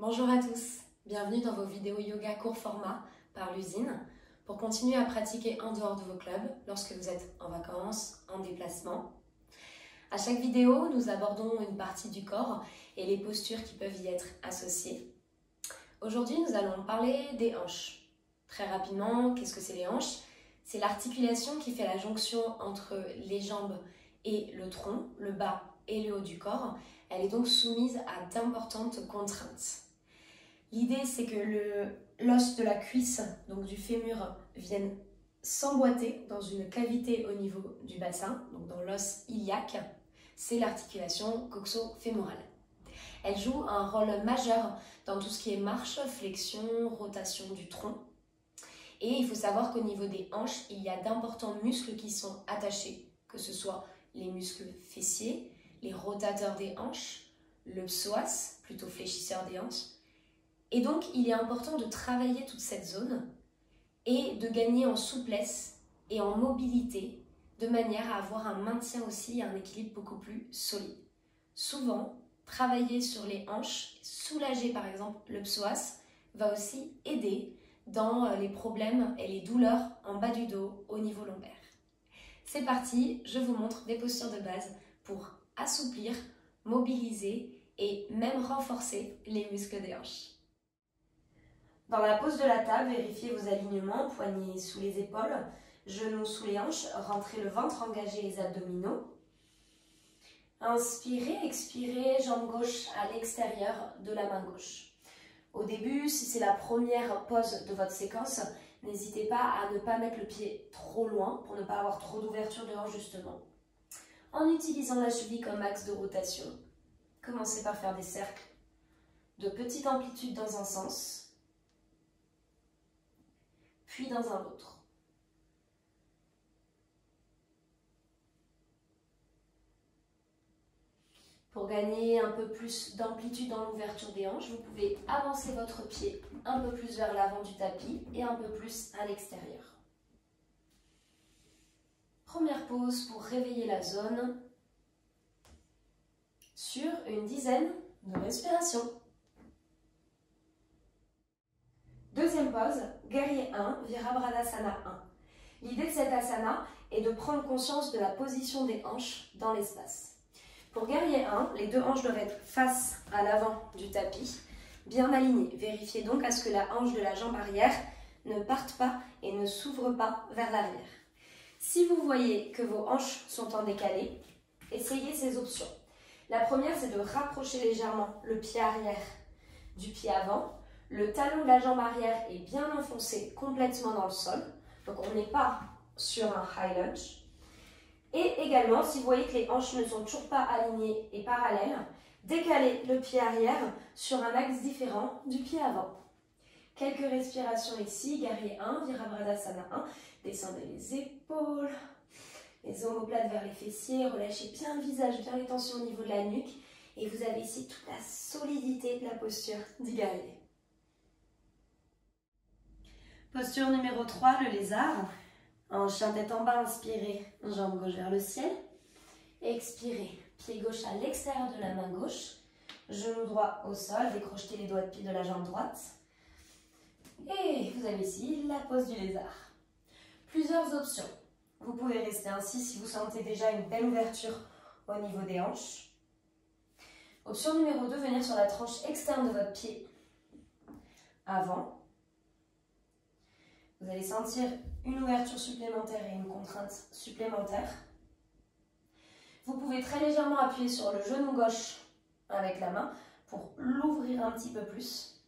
Bonjour à tous, bienvenue dans vos vidéos yoga court format par l'usine pour continuer à pratiquer en dehors de vos clubs lorsque vous êtes en vacances, en déplacement. À chaque vidéo, nous abordons une partie du corps et les postures qui peuvent y être associées. Aujourd'hui, nous allons parler des hanches. Très rapidement, qu'est-ce que c'est les hanches? C'est l'articulation qui fait la jonction entre les jambes et le tronc, le bas et le haut du corps. Elle est donc soumise à d'importantes contraintes. L'idée, c'est que l'os de la cuisse, donc du fémur, vienne s'emboîter dans une cavité au niveau du bassin, donc dans l'os iliaque. C'est l'articulation coxo-fémorale. Elle joue un rôle majeur dans tout ce qui est marche, flexion, rotation du tronc. Et il faut savoir qu'au niveau des hanches, il y a d'importants muscles qui sont attachés, que ce soit les muscles fessiers, les rotateurs des hanches, le psoas, plutôt fléchisseur des hanches. Et donc, il est important de travailler toute cette zone et de gagner en souplesse et en mobilité de manière à avoir un maintien aussi et un équilibre beaucoup plus solide. Souvent, travailler sur les hanches, soulager par exemple le psoas, va aussi aider dans les problèmes et les douleurs en bas du dos au niveau lombaire. C'est parti, je vous montre des postures de base pour assouplir, mobiliser et même renforcer les muscles des hanches. Dans la pose de la table, vérifiez vos alignements, poignets sous les épaules, genoux sous les hanches, rentrez le ventre, engagez les abdominaux. Inspirez, expirez, jambe gauche à l'extérieur de la main gauche. Au début, si c'est la première pose de votre séquence, n'hésitez pas à ne pas mettre le pied trop loin pour ne pas avoir trop d'ouverture de hanche justement. En utilisant la cheville comme axe de rotation, commencez par faire des cercles de petite amplitude dans un sens, puis dans un autre. Pour gagner un peu plus d'amplitude dans l'ouverture des hanches, vous pouvez avancer votre pied un peu plus vers l'avant du tapis et un peu plus à l'extérieur. Première pause pour réveiller la zone sur une dizaine de respirations. Deuxième pause, guerrier 1, Virabhadrasana 1. L'idée de cet asana est de prendre conscience de la position des hanches dans l'espace. Pour guerrier 1, les deux hanches doivent être face à l'avant du tapis, bien alignées. Vérifiez donc à ce que la hanche de la jambe arrière ne parte pas et ne s'ouvre pas vers l'arrière. Si vous voyez que vos hanches sont en décalé, essayez ces options. La première, c'est de rapprocher légèrement le pied arrière du pied avant. Le talon de la jambe arrière est bien enfoncé complètement dans le sol. Donc on n'est pas sur un high lunge. Et également, si vous voyez que les hanches ne sont toujours pas alignées et parallèles, décalez le pied arrière sur un axe différent du pied avant. Quelques respirations ici, guerrier 1, Virabhadrasana 1. Descendez les épaules, les omoplates vers les fessiers, relâchez bien le visage, bien les tensions au niveau de la nuque. Et vous avez ici toute la solidité de la posture du guerrier. Posture numéro 3, le lézard. Hanche tête en bas, inspirez, jambe gauche vers le ciel. Expirez, pied gauche à l'extérieur de la main gauche. Genou droit au sol, décrochetez les doigts de pied de la jambe droite. Et vous avez ici la pose du lézard. Plusieurs options. Vous pouvez rester ainsi si vous sentez déjà une belle ouverture au niveau des hanches. Option numéro 2, venir sur la tranche externe de votre pied avant. Vous allez sentir une ouverture supplémentaire et une contrainte supplémentaire. Vous pouvez très légèrement appuyer sur le genou gauche avec la main pour l'ouvrir un petit peu plus.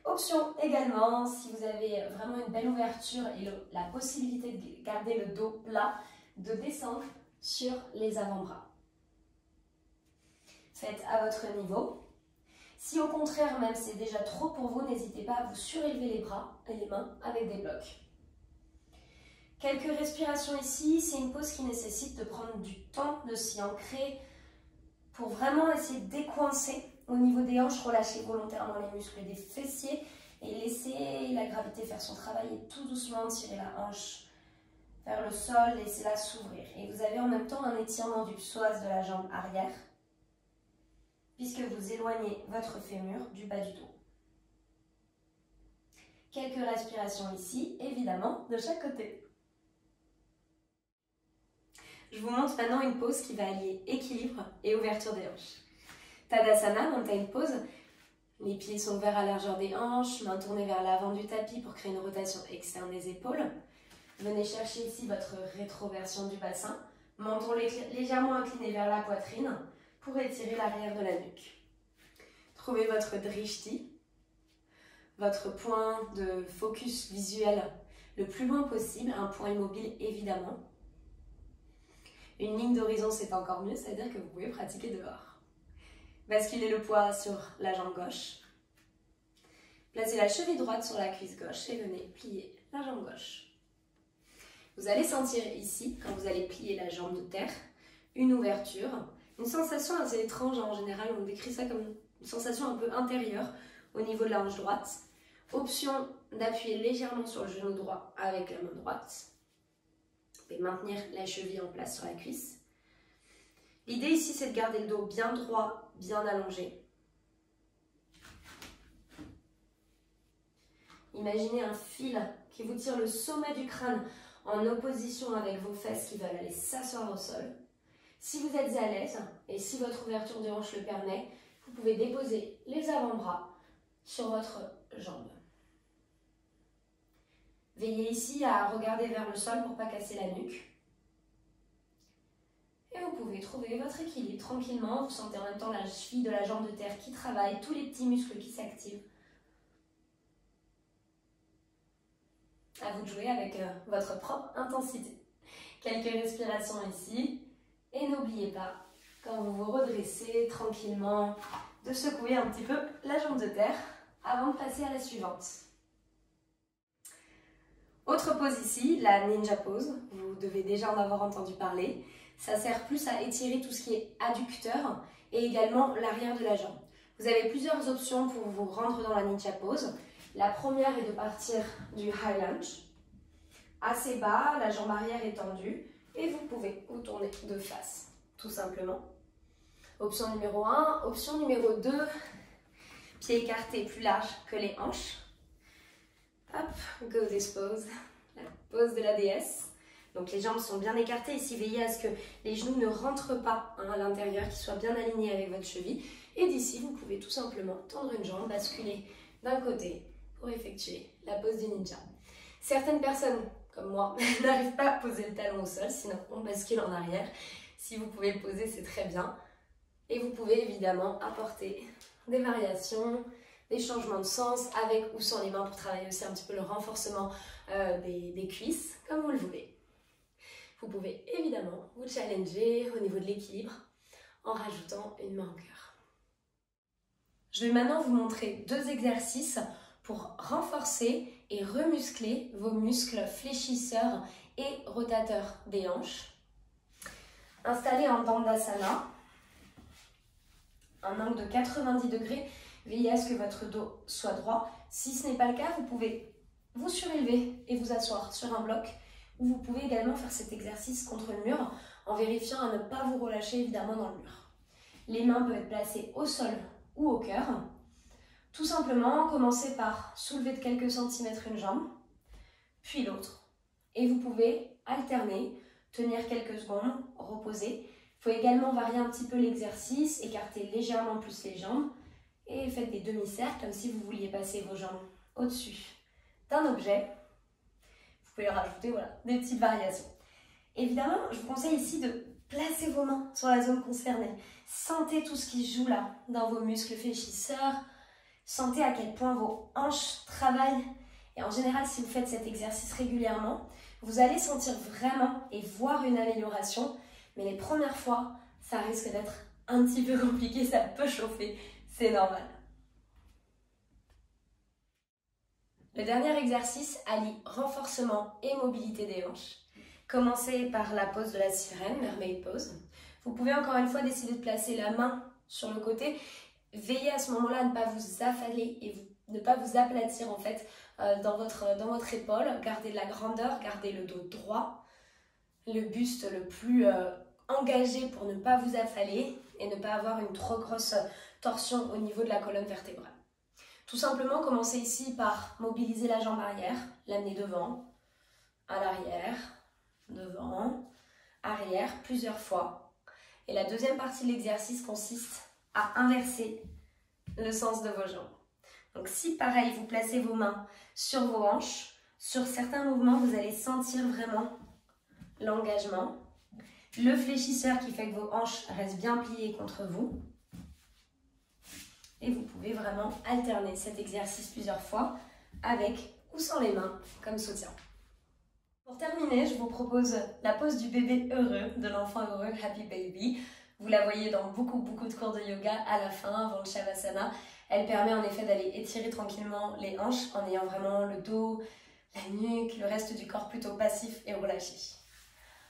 Option également, si vous avez vraiment une belle ouverture et la possibilité de garder le dos plat, de descendre sur les avant-bras. Faites à votre niveau. Si au contraire, même c'est déjà trop pour vous, n'hésitez pas à vous surélever les bras et les mains avec des blocs. Quelques respirations ici, c'est une pause qui nécessite de prendre du temps, de s'y ancrer pour vraiment essayer de décoincer au niveau des hanches, relâcher volontairement les muscles des fessiers et laisser la gravité faire son travail et tout doucement tirer la hanche vers le sol, laissez-la s'ouvrir. Et vous avez en même temps un étirement du psoas de la jambe arrière. puisque vous éloignez votre fémur du bas du dos. Quelques respirations ici, évidemment, de chaque côté. Je vous montre maintenant une pose qui va allier équilibre et ouverture des hanches. Tadasana, Mountain Pose. Les pieds sont ouverts à la largeur des hanches, mains tournées vers l'avant du tapis pour créer une rotation externe des épaules. Venez chercher ici votre rétroversion du bassin. Menton légèrement incliné vers la poitrine pour étirer l'arrière de la nuque. Trouvez votre drishti, votre point de focus visuel le plus loin possible, un point immobile évidemment. Une ligne d'horizon, c'est encore mieux, c'est-à-dire que vous pouvez pratiquer dehors. Basculez le poids sur la jambe gauche. Placez la cheville droite sur la cuisse gauche et venez plier la jambe gauche. Vous allez sentir ici, quand vous allez plier la jambe de terre, une ouverture, une sensation assez étrange en général, on décrit ça comme une sensation un peu intérieure au niveau de la hanche droite. Option d'appuyer légèrement sur le genou droit avec la main droite et maintenir la cheville en place sur la cuisse. L'idée ici, c'est de garder le dos bien droit, bien allongé. Imaginez un fil qui vous tire le sommet du crâne en opposition avec vos fesses qui veulent aller s'asseoir au sol. Si vous êtes à l'aise et si votre ouverture de hanche le permet, vous pouvez déposer les avant-bras sur votre jambe. Veillez ici à regarder vers le sol pour ne pas casser la nuque. Et vous pouvez trouver votre équilibre tranquillement. Vous sentez en même temps la cheville de la jambe de terre qui travaille, tous les petits muscles qui s'activent. À vous de jouer avec votre propre intensité. Quelques respirations ici. Et n'oubliez pas, quand vous vous redressez tranquillement, de secouer un petit peu la jambe de terre avant de passer à la suivante. Autre pose ici, la ninja pose. Vous devez déjà en avoir entendu parler. Ça sert plus à étirer tout ce qui est adducteur et également l'arrière de la jambe. Vous avez plusieurs options pour vous rendre dans la ninja pose. La première est de partir du high lunge. Assez bas, la jambe arrière est tendue et vous pouvez vous tourner de face, tout simplement. Option numéro 1. Option numéro 2, pieds écartés plus larges que les hanches. Hop, goddess pose, la pose de la déesse. Donc les jambes sont bien écartées. Ici, veillez à ce que les genoux ne rentrent pas à l'intérieur, qu'ils soient bien alignés avec votre cheville. Et d'ici, vous pouvez tout simplement tendre une jambe, basculer d'un côté pour effectuer la pose du ninja. Certaines personnes, comme moi, n'arrivent pas à poser le talon au sol, sinon on bascule en arrière. Si vous pouvez le poser, c'est très bien. Et vous pouvez évidemment apporter des variations, des changements de sens avec ou sans les mains pour travailler aussi un petit peu le renforcement des cuisses, comme vous le voulez. Vous pouvez évidemment vous challenger au niveau de l'équilibre en rajoutant une main au cœur. Je vais maintenant vous montrer 2 exercices pour renforcer et remuscler vos muscles fléchisseurs et rotateurs des hanches. Installez en Dandasana, un angle de 90 degrés. Veillez à ce que votre dos soit droit. Si ce n'est pas le cas, vous pouvez vous surélever et vous asseoir sur un bloc. Ou vous pouvez également faire cet exercice contre le mur en vérifiant à ne pas vous relâcher évidemment dans le mur. Les mains peuvent être placées au sol ou au cœur. Tout simplement, commencez par soulever de quelques centimètres une jambe, puis l'autre. Et vous pouvez alterner, tenir quelques secondes, reposer. Il faut également varier un petit peu l'exercice, écarter légèrement plus les jambes et faites des demi-cercles comme si vous vouliez passer vos jambes au-dessus d'un objet. Vous pouvez rajouter voilà, des petites variations. Évidemment, je vous conseille ici de placer vos mains sur la zone concernée. Sentez tout ce qui se joue là, dans vos muscles fléchisseurs. Sentez à quel point vos hanches travaillent. Et en général, si vous faites cet exercice régulièrement, vous allez sentir vraiment et voir une amélioration. Mais les premières fois, ça risque d'être un petit peu compliqué, ça peut chauffer, c'est normal. Le dernier exercice allie renforcement et mobilité des hanches. Commencez par la pose de la sirène, mermaid pose. Vous pouvez encore une fois décider de placer la main sur le côté. Veillez à ce moment-là à ne pas vous affaler et ne pas vous aplatir en fait dans votre épaule. Gardez de la grandeur, gardez le dos droit, le buste le plus engagé pour ne pas vous affaler et ne pas avoir une trop grosse torsion au niveau de la colonne vertébrale. Tout simplement, commencez ici par mobiliser la jambe arrière, l'amener devant, à l'arrière, devant, arrière, plusieurs fois. Et la deuxième partie de l'exercice consiste à inverser le sens de vos jambes. Donc si pareil, vous placez vos mains sur vos hanches, sur certains mouvements, vous allez sentir vraiment l'engagement. Le fléchisseur qui fait que vos hanches restent bien pliées contre vous. Et vous pouvez vraiment alterner cet exercice plusieurs fois avec ou sans les mains comme soutien. Pour terminer, je vous propose la pose du bébé heureux, de l'enfant heureux, Happy Baby. Vous la voyez dans beaucoup de cours de yoga à la fin, avant le Shavasana. Elle permet en effet d'aller étirer tranquillement les hanches en ayant vraiment le dos, la nuque, le reste du corps plutôt passif et relâché.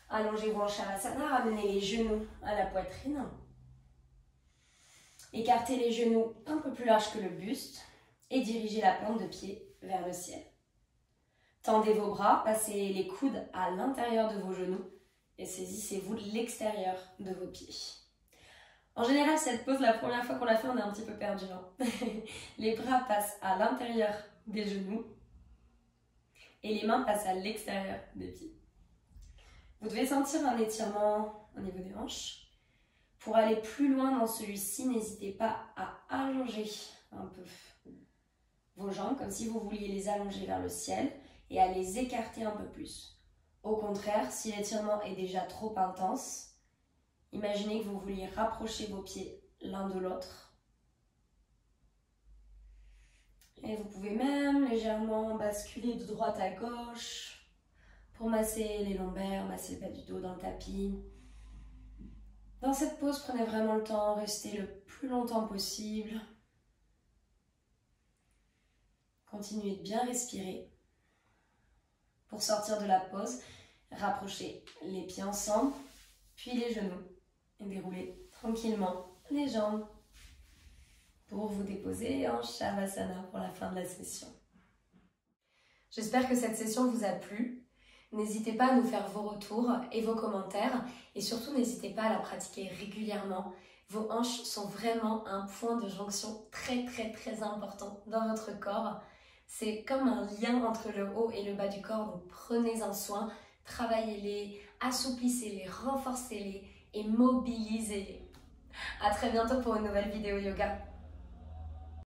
Allongez-vous en Shavasana, ramenez les genoux à la poitrine. Écartez les genoux un peu plus large que le buste et dirigez la plante de pied vers le ciel. Tendez vos bras, passez les coudes à l'intérieur de vos genoux et saisissez-vous de l'extérieur de vos pieds. En général, cette pose, la première fois qu'on la fait, on est un petit peu perdu. Hein. Les bras passent à l'intérieur des genoux et les mains passent à l'extérieur des pieds. Vous devez sentir un étirement au niveau des hanches. Pour aller plus loin dans celui-ci, n'hésitez pas à allonger un peu vos jambes, comme si vous vouliez les allonger vers le ciel et à les écarter un peu plus. Au contraire, si l'étirement est déjà trop intense, imaginez que vous vouliez rapprocher vos pieds l'un de l'autre. Et vous pouvez même légèrement basculer de droite à gauche pour masser les lombaires, masser le bas du dos dans le tapis. Dans cette pause, prenez vraiment le temps, restez le plus longtemps possible. Continuez de bien respirer. Pour sortir de la pause, rapprochez les pieds ensemble, puis les genoux et déroulez tranquillement les jambes pour vous déposer en Shavasana pour la fin de la session. J'espère que cette session vous a plu. N'hésitez pas à nous faire vos retours et vos commentaires et surtout n'hésitez pas à la pratiquer régulièrement. Vos hanches sont vraiment un point de jonction très important dans votre corps. C'est comme un lien entre le haut et le bas du corps, donc prenez-en soin, travaillez-les, assouplissez-les, renforcez-les et mobilisez-les. À très bientôt pour une nouvelle vidéo yoga.